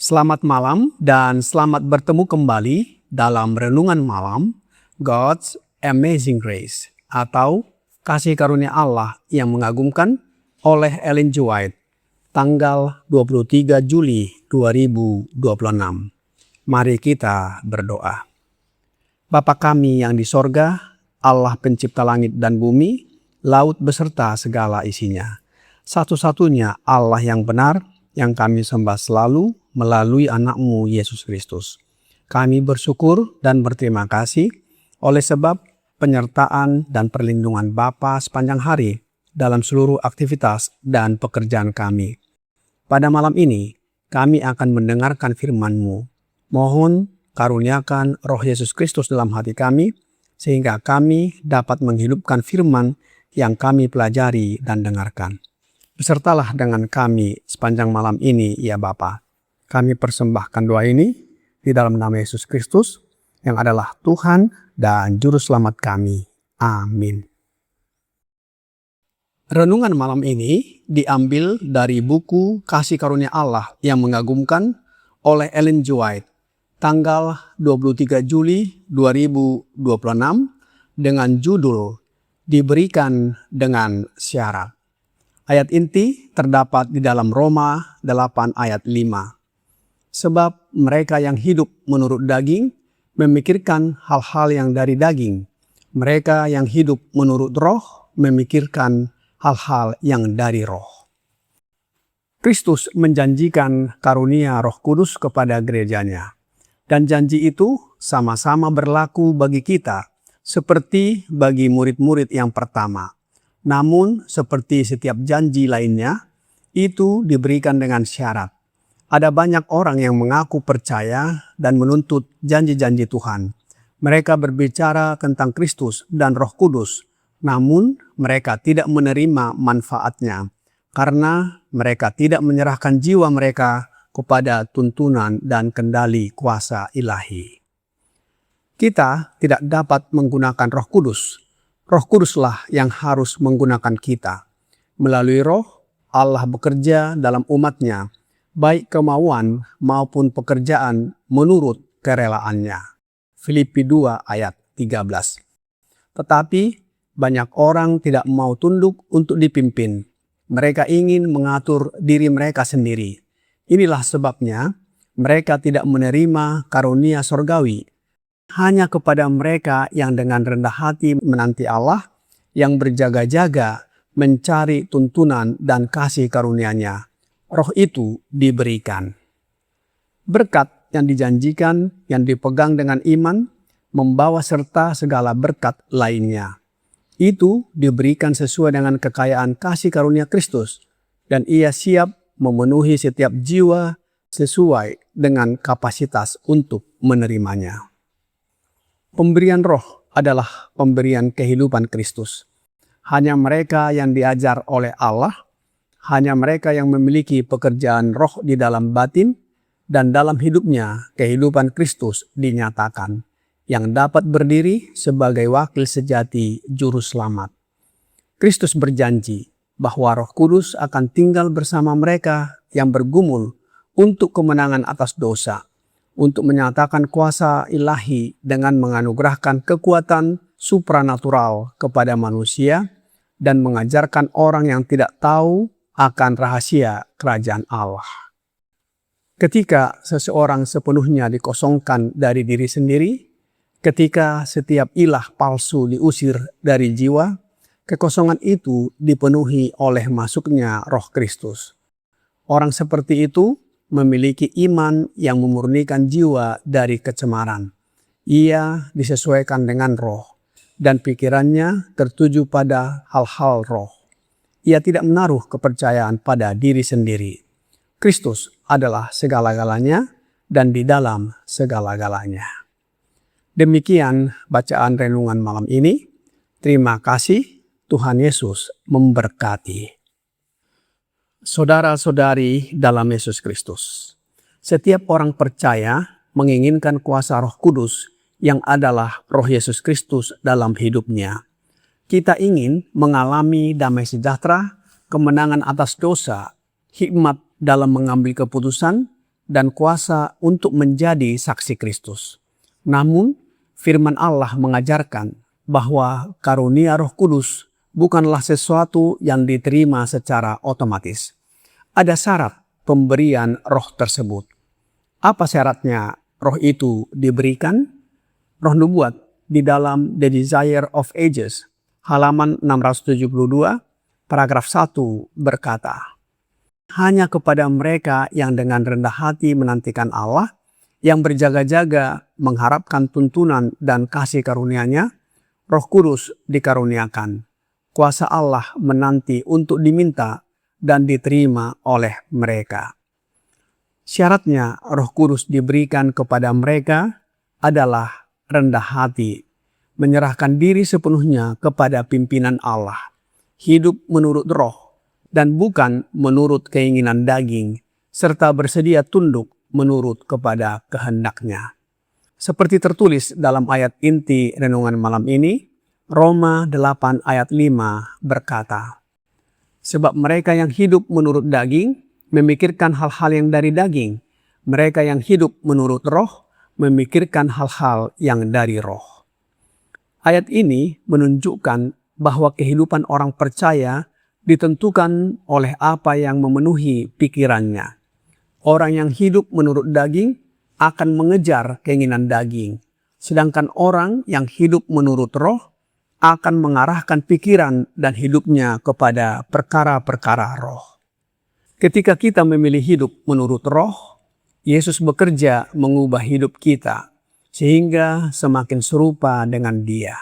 Selamat malam dan selamat bertemu kembali dalam Renungan Malam God's Amazing Grace atau Kasih Karunia Allah yang mengagumkan oleh Ellen G. White tanggal 23 Juli 2026. Mari kita berdoa. Bapa kami yang di sorga, Allah pencipta langit dan bumi, laut beserta segala isinya. Satu-satunya Allah yang benar yang kami sembah selalu melalui anak-Mu Yesus Kristus. Kami bersyukur dan berterima kasih oleh sebab penyertaan dan perlindungan Bapa sepanjang hari dalam seluruh aktivitas dan pekerjaan kami. Pada malam ini, kami akan mendengarkan firman-Mu. Mohon karuniakan Roh Yesus Kristus dalam hati kami, sehingga kami dapat menghidupkan firman yang kami pelajari dan dengarkan. Besertalah dengan kami sepanjang malam ini, ya Bapa. Kami persembahkan doa ini di dalam nama Yesus Kristus yang adalah Tuhan dan Juru Selamat kami. Amin. Renungan malam ini diambil dari buku Kasih Karunia Allah yang mengagumkan oleh Ellen G. White tanggal 23 Juli 2026 dengan judul Diberikan dengan Syarat. Ayat inti terdapat di dalam Roma 8 ayat 5. Sebab mereka yang hidup menurut daging memikirkan hal-hal yang dari daging. Mereka yang hidup menurut roh memikirkan hal-hal yang dari roh. Kristus menjanjikan karunia Roh Kudus kepada gerejanya. Dan janji itu sama-sama berlaku bagi kita seperti bagi murid-murid yang pertama. Namun seperti setiap janji lainnya, itu diberikan dengan syarat. Ada banyak orang yang mengaku percaya dan menuntut janji-janji Tuhan. Mereka berbicara tentang Kristus dan Roh Kudus, namun mereka tidak menerima manfaatnya karena mereka tidak menyerahkan jiwa mereka kepada tuntunan dan kendali kuasa ilahi. Kita tidak dapat menggunakan Roh Kudus. Roh Kuduslah yang harus menggunakan kita. Melalui Roh, Allah bekerja dalam umat-Nya, baik kemauan maupun pekerjaan menurut kerelaannya. Filipi 2 ayat 13. Tetapi banyak orang tidak mau tunduk untuk dipimpin. Mereka ingin mengatur diri mereka sendiri. Inilah sebabnya mereka tidak menerima karunia sorgawi. Hanya kepada mereka yang dengan rendah hati menanti Allah, yang berjaga-jaga mencari tuntunan dan kasih karunia-Nya, Roh itu diberikan. Berkat yang dijanjikan, yang dipegang dengan iman, membawa serta segala berkat lainnya. Itu diberikan sesuai dengan kekayaan kasih karunia Kristus, dan Ia siap memenuhi setiap jiwa sesuai dengan kapasitas untuk menerimanya. Pemberian Roh adalah pemberian kehidupan Kristus. Hanya mereka yang diajar oleh Allah, hanya mereka yang memiliki pekerjaan roh di dalam batin dan dalam hidupnya kehidupan Kristus dinyatakan, yang dapat berdiri sebagai wakil sejati Juru Selamat. Kristus berjanji bahwa Roh Kudus akan tinggal bersama mereka yang bergumul untuk kemenangan atas dosa, untuk menyatakan kuasa ilahi dengan menganugerahkan kekuatan supranatural kepada manusia dan mengajarkan orang yang tidak tahu akan rahasia kerajaan Allah. Ketika seseorang sepenuhnya dikosongkan dari diri sendiri, ketika setiap ilah palsu diusir dari jiwa, kekosongan itu dipenuhi oleh masuknya Roh Kristus. Orang seperti itu memiliki iman yang memurnikan jiwa dari kecemaran. Ia disesuaikan dengan roh, dan pikirannya tertuju pada hal-hal roh. Ia tidak menaruh kepercayaan pada diri sendiri. Kristus adalah segala-galanya dan di dalam segala-galanya. Demikian bacaan renungan malam ini. Terima kasih, Tuhan Yesus memberkati. Saudara-saudari dalam Yesus Kristus, setiap orang percaya menginginkan kuasa Roh Kudus yang adalah Roh Yesus Kristus dalam hidupnya. Kita ingin mengalami damai sejahtera, kemenangan atas dosa, hikmat dalam mengambil keputusan, dan kuasa untuk menjadi saksi Kristus. Namun, firman Allah mengajarkan bahwa karunia Roh Kudus bukanlah sesuatu yang diterima secara otomatis. Ada syarat pemberian roh tersebut. Apa syaratnya roh itu diberikan? Roh nubuat di dalam The Desire of Ages, halaman 672, paragraf 1 berkata, hanya kepada mereka yang dengan rendah hati menantikan Allah, yang berjaga-jaga mengharapkan tuntunan dan kasih karunia-Nya, Roh Kudus dikaruniakan. Kuasa Allah menanti untuk diminta dan diterima oleh mereka. Syaratnya Roh Kudus diberikan kepada mereka adalah rendah hati, menyerahkan diri sepenuhnya kepada pimpinan Allah, hidup menurut roh dan bukan menurut keinginan daging, serta bersedia tunduk menurut kepada kehendak-Nya. Seperti tertulis dalam ayat inti renungan malam ini, Roma 8 ayat 5 berkata, sebab mereka yang hidup menurut daging memikirkan hal-hal yang dari daging, mereka yang hidup menurut roh memikirkan hal-hal yang dari roh. Ayat ini menunjukkan bahwa kehidupan orang percaya ditentukan oleh apa yang memenuhi pikirannya. Orang yang hidup menurut daging akan mengejar keinginan daging, sedangkan orang yang hidup menurut roh akan mengarahkan pikiran dan hidupnya kepada perkara-perkara roh. Ketika kita memilih hidup menurut roh, Yesus bekerja mengubah hidup kita sehingga semakin serupa dengan Dia.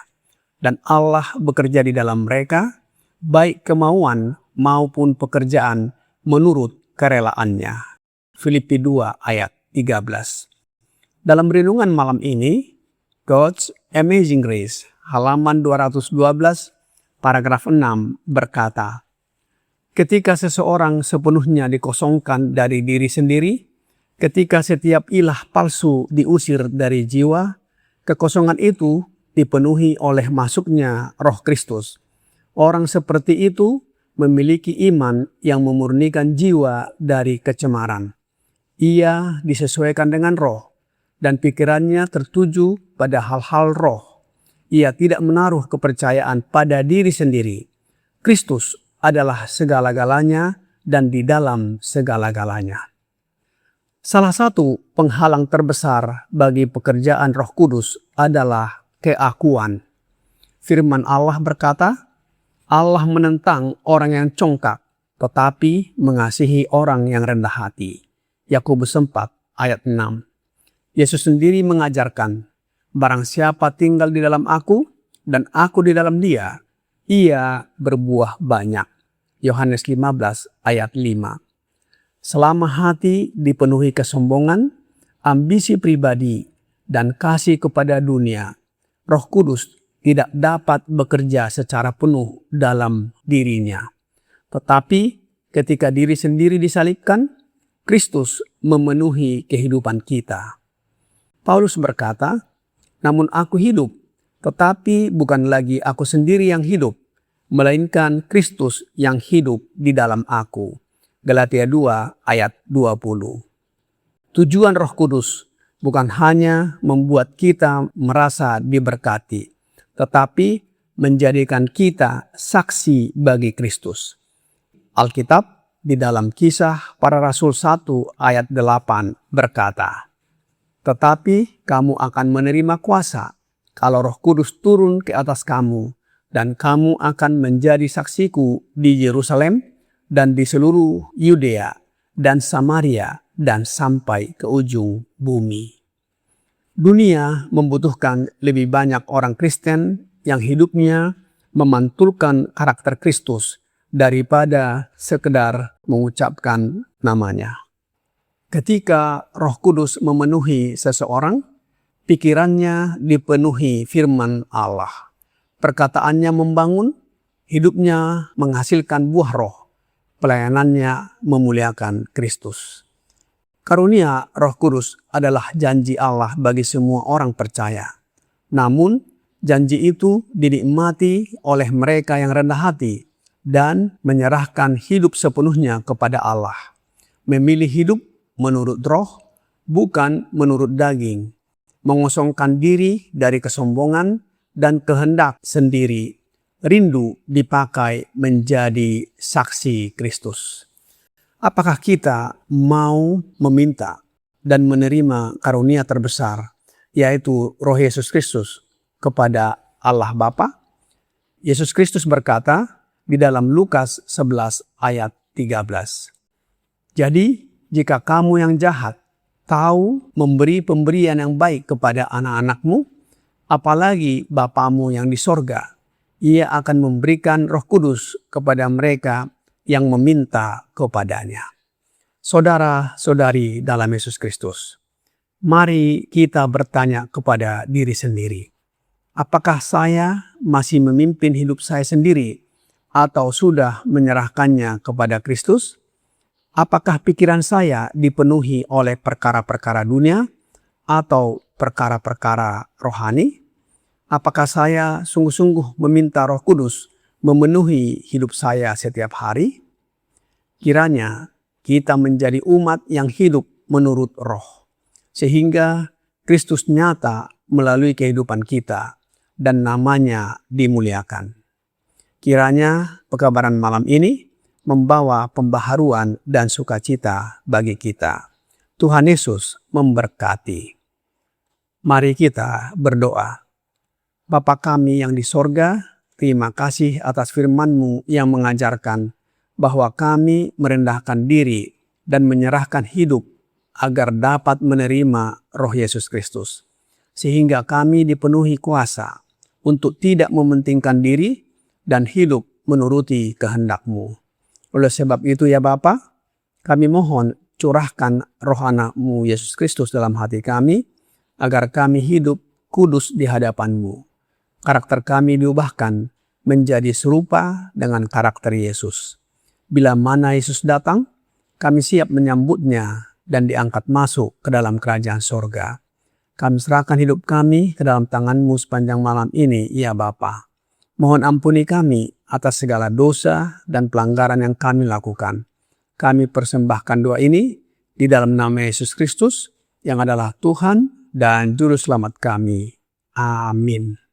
Dan Allah bekerja di dalam mereka, baik kemauan maupun pekerjaan menurut kerelaannya. Filipi 2 ayat 13. Dalam renungan malam ini, God's Amazing Grace, halaman 212, paragraf 6 berkata, ketika seseorang sepenuhnya dikosongkan dari diri sendiri, ketika setiap ilah palsu diusir dari jiwa, kekosongan itu dipenuhi oleh masuknya Roh Kristus. Orang seperti itu memiliki iman yang memurnikan jiwa dari kecemaran. Ia disesuaikan dengan roh, dan pikirannya tertuju pada hal-hal roh. Ia tidak menaruh kepercayaan pada diri sendiri. Kristus adalah segala-galanya dan di dalam segala-galanya. Salah satu penghalang terbesar bagi pekerjaan Roh Kudus adalah keakuan. Firman Allah berkata, Allah menentang orang yang congkak, tetapi mengasihi orang yang rendah hati. Yakobus 4 ayat 6. Yesus sendiri mengajarkan, barang siapa tinggal di dalam aku dan aku di dalam dia, ia berbuah banyak. Yohanes 15 ayat 5. Selama hati dipenuhi kesombongan, ambisi pribadi, dan kasih kepada dunia, Roh Kudus tidak dapat bekerja secara penuh dalam dirinya. Tetapi ketika diri sendiri disalibkan, Kristus memenuhi kehidupan kita. Paulus berkata, namun aku hidup, tetapi bukan lagi aku sendiri yang hidup, melainkan Kristus yang hidup di dalam aku. Galatia 2 ayat 20. Tujuan Roh Kudus bukan hanya membuat kita merasa diberkati, tetapi menjadikan kita saksi bagi Kristus. Alkitab di dalam Kisah Para Rasul 1 ayat 8 berkata, tetapi kamu akan menerima kuasa kalau Roh Kudus turun ke atas kamu, dan kamu akan menjadi saksiku di Yerusalem dan di seluruh Yudea dan Samaria dan sampai ke ujung bumi. Dunia membutuhkan lebih banyak orang Kristen yang hidupnya memantulkan karakter Kristus daripada sekedar mengucapkan namanya. Ketika Roh Kudus memenuhi seseorang, pikirannya dipenuhi firman Allah. perkataannya membangun, hidupnya menghasilkan buah roh, pelayanannya memuliakan Kristus. Karunia Roh Kudus adalah janji Allah bagi semua orang percaya. Namun, janji itu dinikmati oleh mereka yang rendah hati dan menyerahkan hidup sepenuhnya kepada Allah. Memilih hidup menurut roh, bukan menurut daging. Mengosongkan diri dari kesombongan dan kehendak sendiri. Rindu dipakai menjadi saksi Kristus. Apakah kita mau meminta dan menerima karunia terbesar, yaitu Roh Yesus Kristus, kepada Allah Bapa? Yesus Kristus berkata di dalam Lukas 11 ayat 13. Jadi, jika kamu yang jahat tahu memberi pemberian yang baik kepada anak-anakmu, apalagi Bapamu yang di sorga, Ia akan memberikan Roh Kudus kepada mereka yang meminta kepadanya. Saudara-saudari dalam Yesus Kristus, mari kita bertanya kepada diri sendiri. Apakah saya masih memimpin hidup saya sendiri atau sudah menyerahkannya kepada Kristus? Apakah pikiran saya dipenuhi oleh perkara-perkara dunia atau perkara-perkara rohani? Apakah saya sungguh-sungguh meminta Roh Kudus memenuhi hidup saya setiap hari? Kiranya kita menjadi umat yang hidup menurut roh, sehingga Kristus nyata melalui kehidupan kita dan namanya dimuliakan. Kiranya pekabaran malam ini membawa pembaharuan dan sukacita bagi kita. Tuhan Yesus memberkati. Mari kita berdoa. Bapa kami yang di sorga, terima kasih atas firman-Mu yang mengajarkan bahwa kami merendahkan diri dan menyerahkan hidup agar dapat menerima Roh Yesus Kristus. Sehingga kami dipenuhi kuasa untuk tidak mementingkan diri dan hidup menuruti kehendak-Mu. Oleh sebab itu ya Bapa, kami mohon curahkan Roh Anak-Mu Yesus Kristus dalam hati kami, agar kami hidup kudus di hadapan-Mu. Karakter kami diubahkan menjadi serupa dengan karakter Yesus. Bila mana Yesus datang, kami siap menyambutnya dan diangkat masuk ke dalam kerajaan sorga. Kami serahkan hidup kami ke dalam tangan-Mu sepanjang malam ini, ya Bapa. Mohon ampuni kami atas segala dosa dan pelanggaran yang kami lakukan. Kami persembahkan doa ini di dalam nama Yesus Kristus yang adalah Tuhan dan Juru Selamat kami. Amin.